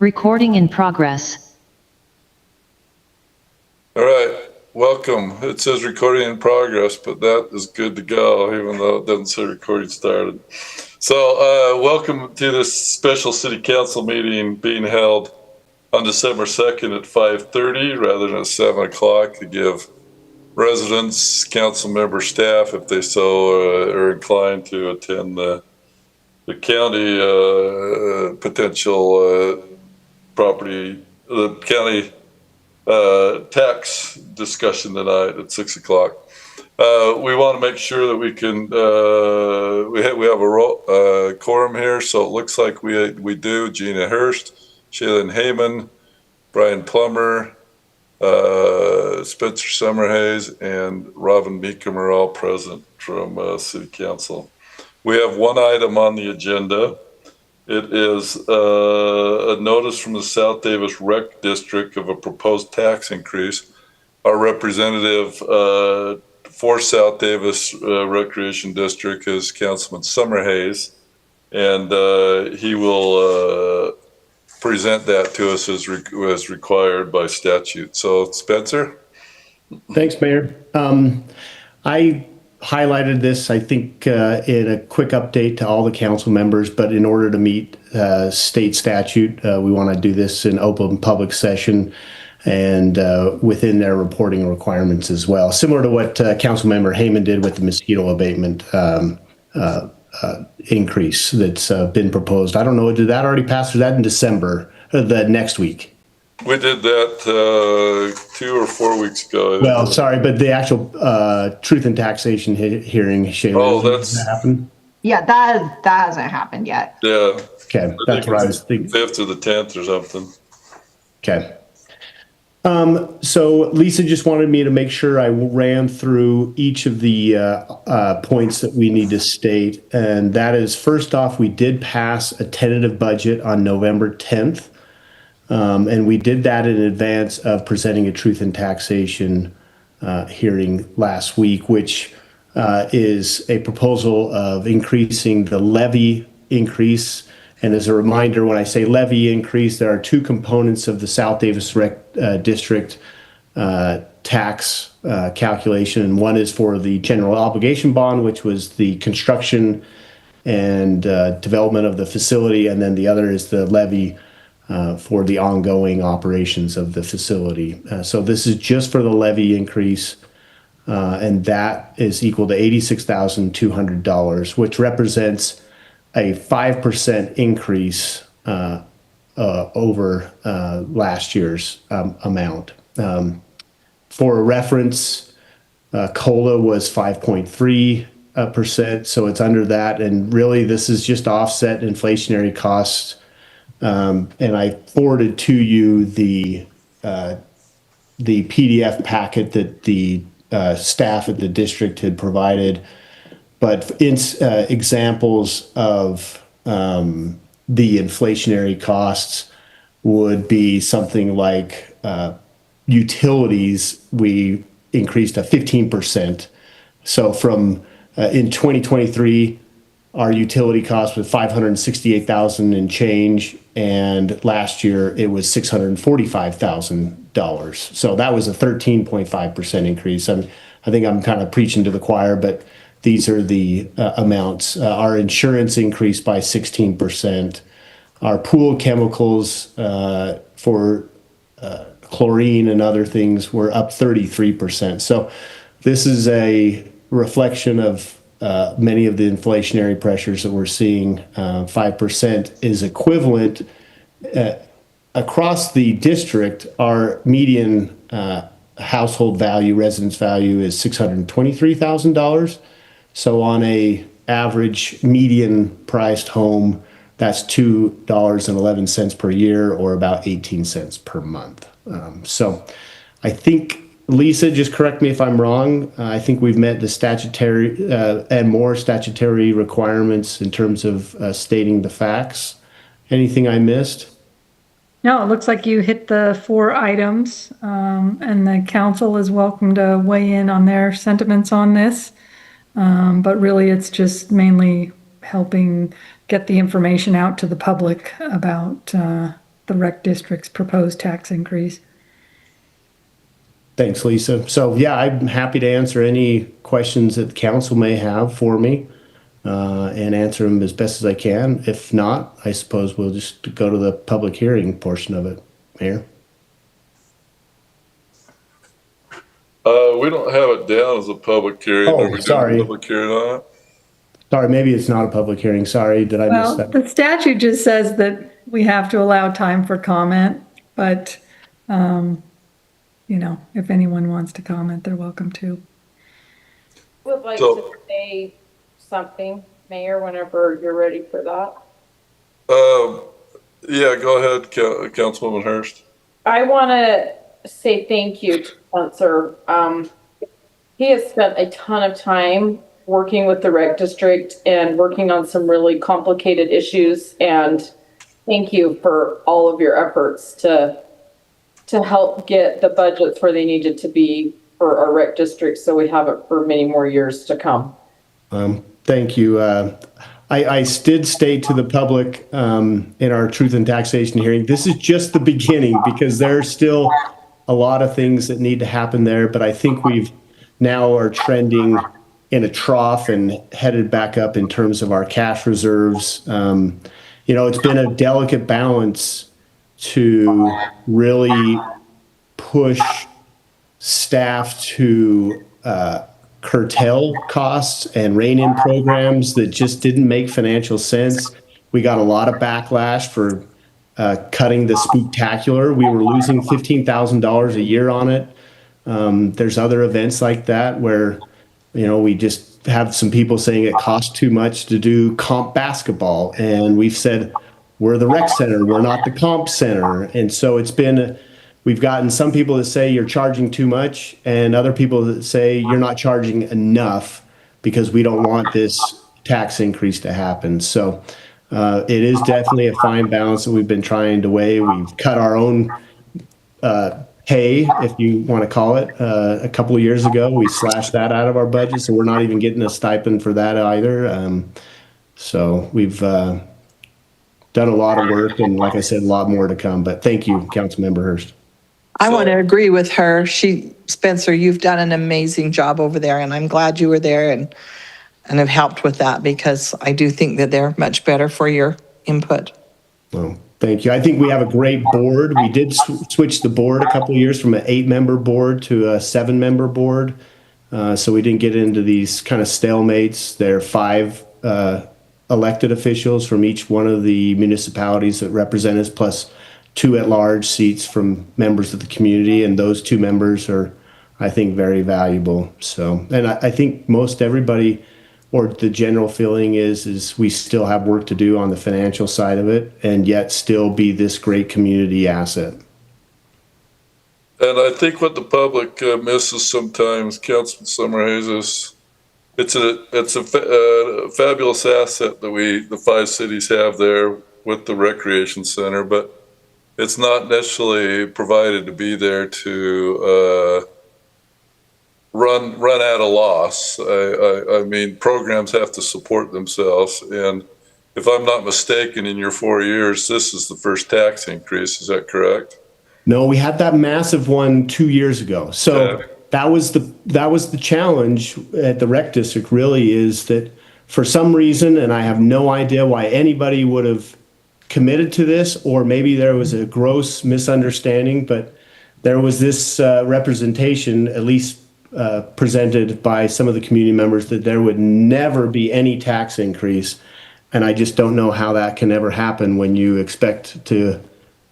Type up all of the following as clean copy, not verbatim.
Recording in progress. All right, welcome. It says recording in progress, but that is good to go, even though it doesn't say recording started. So welcome to this special city council meeting being held on December 2nd at 5:30 rather than at 7 o'clock to give residents, council member, staff, if they so are inclined to attend the county potential property, the county tax discussion tonight at 6 o'clock. We want to make sure that we can, we have a quorum here, so it looks like we do. Gina Hurst, Shaylin Heyman, Brian Plummer, Spencer Summerhays, and Robin Meekum are all present from City Council. We have one item on the agenda. It is a notice from the South Davis Rec District of a proposed tax increase. Our representative for South Davis Recreation District is Councilman Summerhays, and he will present that to us as required by statute. So, Spencer? Thanks, Mayor. I highlighted this, I think, in a quick update to all the council members, but in order to meet state statute, we want to do this in open public session and within their reporting requirements as well, similar to what Councilmember Heyman did with the mosquito abatement increase that's been proposed. I don't know, did that already pass? Or that in December, the next week? We did that 2 or 4 weeks ago. Well, sorry, but the actual truth and taxation hearing, Shayla, that's that happened? Yeah, that hasn't happened yet. Yeah. Okay, that's what I was thinking. 5th or the 10th or something. Okay. So Lisa just wanted me to make sure I ran through each of the points that we need to state. And that is, first off, we did pass a tentative budget on November 10th. And we did that in advance of presenting a truth and taxation hearing last week, which is a proposal of increasing the levy increase. And as a reminder, when I say levy increase, there are two components of the South Davis Rec District tax calculation. And one is for the general obligation bond, which was the construction and development of the facility. And then the other is the levy for the ongoing operations of the facility. So this is just for the levy increase, and that is equal to $86,200, which represents a 5% increase over last year's amount. For reference, COLA was 5.3%, so it's under that, and really this is just offset inflationary costs. And I forwarded to you the PDF packet that the staff at the district had provided. But examples of the inflationary costs would be something like utilities. We increased to 15%. So from in 2023, our utility cost was $568,000 and change, and last year it was $645,000. So that was a 13.5% increase. I think I'm kind of preaching to the choir, but these are the amounts. Our insurance increased by 16%. Our pool chemicals for chlorine and other things were up 33%. So this is a reflection of many of the inflationary pressures that we're seeing. 5% is equivalent. Across the district, our median household value, residence value, is $623,000. So on a average median priced home, that's $2.11 per year, or about 18 cents per month. So I think, Lisa, just correct me if I'm wrong, I think we've met the statutory and more statutory requirements in terms of stating the facts. Anything I missed? No, it looks like you hit the 4 items, and the council is welcome to weigh in on their sentiments on this. But really, it's just mainly helping get the information out to the public about the rec district's proposed tax increase. Thanks, Lisa. So yeah, I'm happy to answer any questions that the council may have for me, and answer them as best as I can. If not, I suppose we'll just go to the public hearing portion of it, Mayor. We don't have it down as a public hearing. Oh, Are we doing a sorry. public hearing on it? Sorry, maybe it's not a public hearing. Sorry, did I miss Well, that? the statute just says that we have to allow time for comment, but, if anyone wants to comment, they're welcome to. Would like So- to say something, Mayor, whenever you're ready for that. Yeah, go ahead, Councilwoman Hurst. I want to say thank you to Spencer. He has spent a ton of time working with the rec district and working on some really complicated issues. And thank you for all of your efforts to help get the budgets where they needed to be for our rec district, so we have it for many more years to come. Thank you. I did state to the public in our truth and taxation hearing, this is just the beginning because there's still a lot of things that need to happen there. But I think we've now are trending in a trough and headed back up in terms of our cash reserves. It's been a delicate balance to really push staff to curtail costs and rein in programs that just didn't make financial sense. We got a lot of backlash for cutting the spooktacular. We were losing $15,000 a year on it. There's other events like that where, we just have some people saying it costs too much to do comp basketball. And we've said, we're the rec center, we're not the comp center. And so we've gotten some people that say you're charging too much and other people that say you're not charging enough because we don't want this tax increase to happen. So it is definitely a fine balance that we've been trying to weigh. We've cut our own pay, if you want to call it, a couple of years ago. We slashed that out of our budget, so we're not even getting a stipend for that either. So we've done a lot of work, and like I said, a lot more to come. But thank you, Councilmember Hurst. I want to agree with her. Spencer, you've done an amazing job over there, and I'm glad you were there and have helped with that because I do think that they're much better for your input. Well, thank you. I think we have a great board. We did switch the board a couple of years from an 8-member board to a 7-member board. So we didn't get into these kind of stalemates. There are 5 elected officials from each one of the municipalities that represent us, plus 2 at-large seats from members of the community, and those 2 members are, I think, very valuable. So, and I think most everybody, or the general feeling is we still have work to do on the financial side of it, and yet still be this great community asset. And I think what the public misses sometimes, Councilman Summerhays, is it's a fabulous asset that the 5 cities have there with the recreation center, but it's not necessarily provided to be there to run at a loss. I mean, programs have to support themselves, and if I'm not mistaken, in your 4 years, this is the first tax increase. Is that correct? No, we had that massive one 2 years ago. So Yeah. that was the challenge at the rec district, really, is that for some reason, and I have no idea why anybody would have committed to this, or maybe there was a gross misunderstanding, but there was this representation, at least presented by some of the community members, that there would never be any tax increase. And I just don't know how that can ever happen when you expect to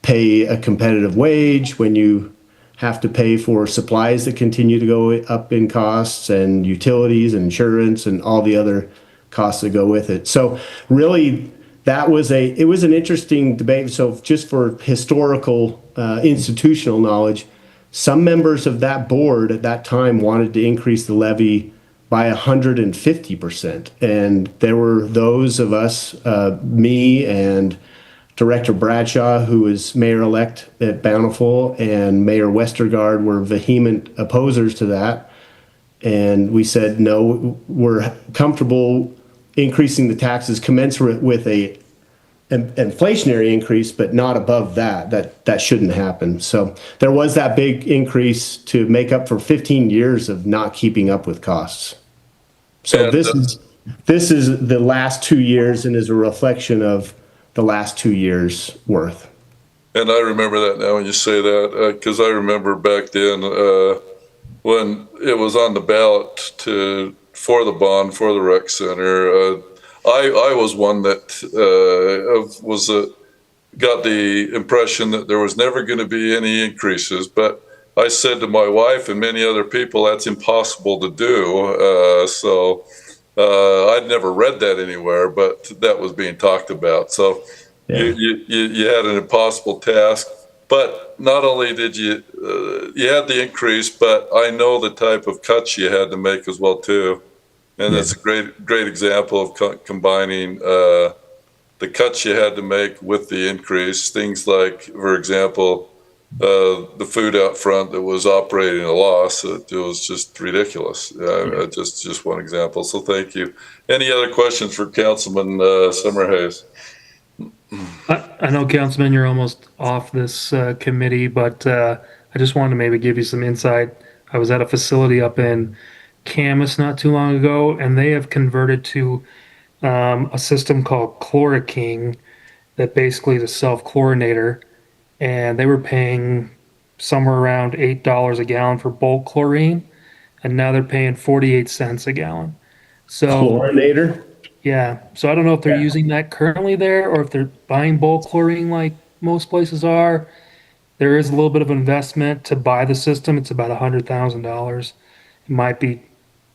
pay a competitive wage, when you have to pay for supplies that continue to go up in costs, and utilities and insurance and all the other costs that go with it. So really, it was an interesting debate. So just for historical institutional knowledge, some members of that board at that time wanted to increase the levy by 150%. And there were those of us, me and Director Bradshaw, who was mayor-elect at Bountiful, and Mayor Westergaard were vehement opposers to that. And we said, no, we're comfortable increasing the taxes commensurate with a inflationary increase, but not above that. That shouldn't happen. So there was that big increase to make up for 15 years of not keeping up with costs. So And, this is the last 2 years and is a reflection of the last 2 years worth. And I remember that now when you say that, because I remember back then when it was on the ballot for the bond for the rec center. I was one that got the impression that there was never going to be any increases, but I said to my wife and many other people, that's impossible to do. So I'd never read that anywhere, but that was being talked about. So Yeah. you had an impossible task, but not only did you had the increase, but I know the type of cuts you had to make as well too. And that's a great example of combining the cuts you had to make with the increase. Things like, for example, the food out front that was operating a loss. It was just ridiculous. Just one example. So thank you. Any other questions for Councilman Summerhays? I know, Councilman, you're almost off this committee, but I just wanted to maybe give you some insight. I was at a facility up in Camas not too long ago, and they have converted to a system called ChloroKing that basically is a self-chlorinator, and they were paying somewhere around $8 a gallon for bulk chlorine, and now they're paying 48 cents a gallon. So Chlorinator? yeah, so I don't know if they're using that currently there or if they're buying bulk chlorine like most places are. There is a little bit of investment to buy the system. It's about $100,000. It might be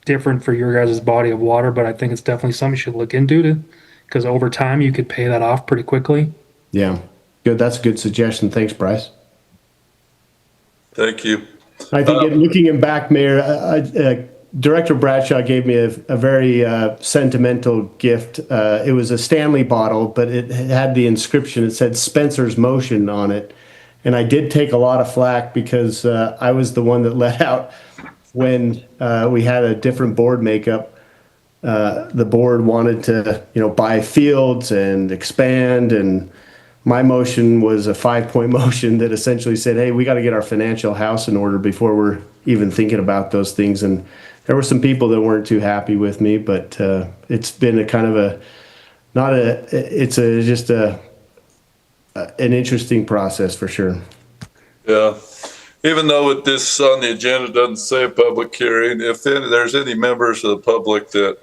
different for your guys' body of water, but I think it's definitely something you should look into because over time you could pay that off pretty quickly. Yeah. Good. That's a good suggestion. Thanks, Bryce. Thank you. I think looking back, Mayor, Director Bradshaw gave me a very sentimental gift. It was a Stanley bottle, but it had the inscription. It said Spencer's Motion on it. And I did take a lot of flack because I was the one that let out when we had a different board makeup. The board wanted to, buy fields and expand, and my motion was a 5-point motion that essentially said, hey, we got to get our financial house in order before we're even thinking about those things. And there were some people that weren't too happy with me, but it's been a kind of an interesting process for sure. Yeah. Even though with this on the agenda doesn't say public hearing, if there's any members of the public that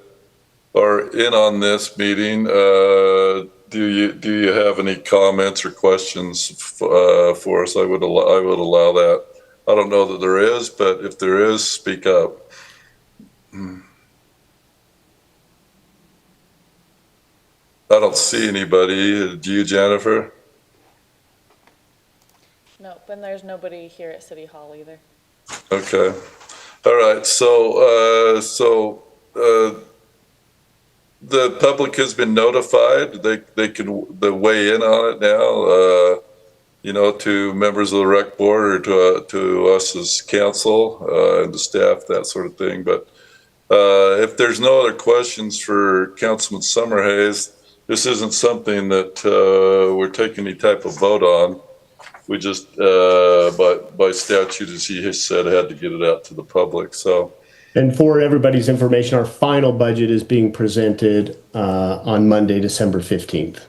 are in on this meeting, do you have any comments or questions for us? I would allow that. I don't know that there is, but if there is, speak up. I don't see anybody. Do you, Jennifer? Nope, and there's nobody here at City Hall either. Okay. All right. So the public has been notified. They can weigh in on it now. To members of the rec board or to us as council and the staff, that sort of thing. But if there's no other questions for Councilman Summerhays, this isn't something that we're taking any type of vote on. We just, by statute, as he has said, had to get it out to the public. So, and for everybody's information, our final budget is being presented on Monday, December 15th.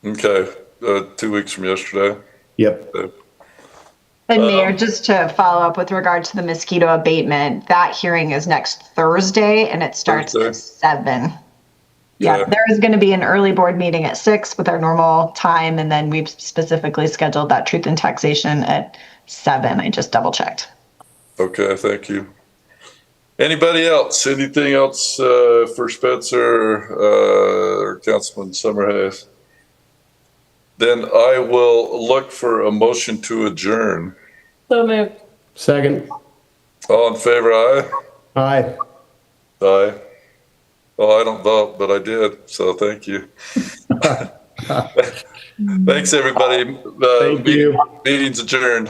okay, 2 weeks from yesterday. Yep. Okay. And Mayor, just to follow up with regard to the mosquito abatement, that hearing is next Thursday and it starts at 7. Yeah, Okay. there is going to be an early board meeting at 6 with our normal time, and then we've specifically scheduled that truth and taxation at 7. I just double checked. Okay, thank you. Anybody else? Anything else for Spencer or Councilman Summerhays? Then I will look for a motion to adjourn. So moved. Second. All in favor, aye? Aye. Aye. Well, I don't vote, but I did, so thank you. Thanks, everybody. Thank you. Meeting's adjourned.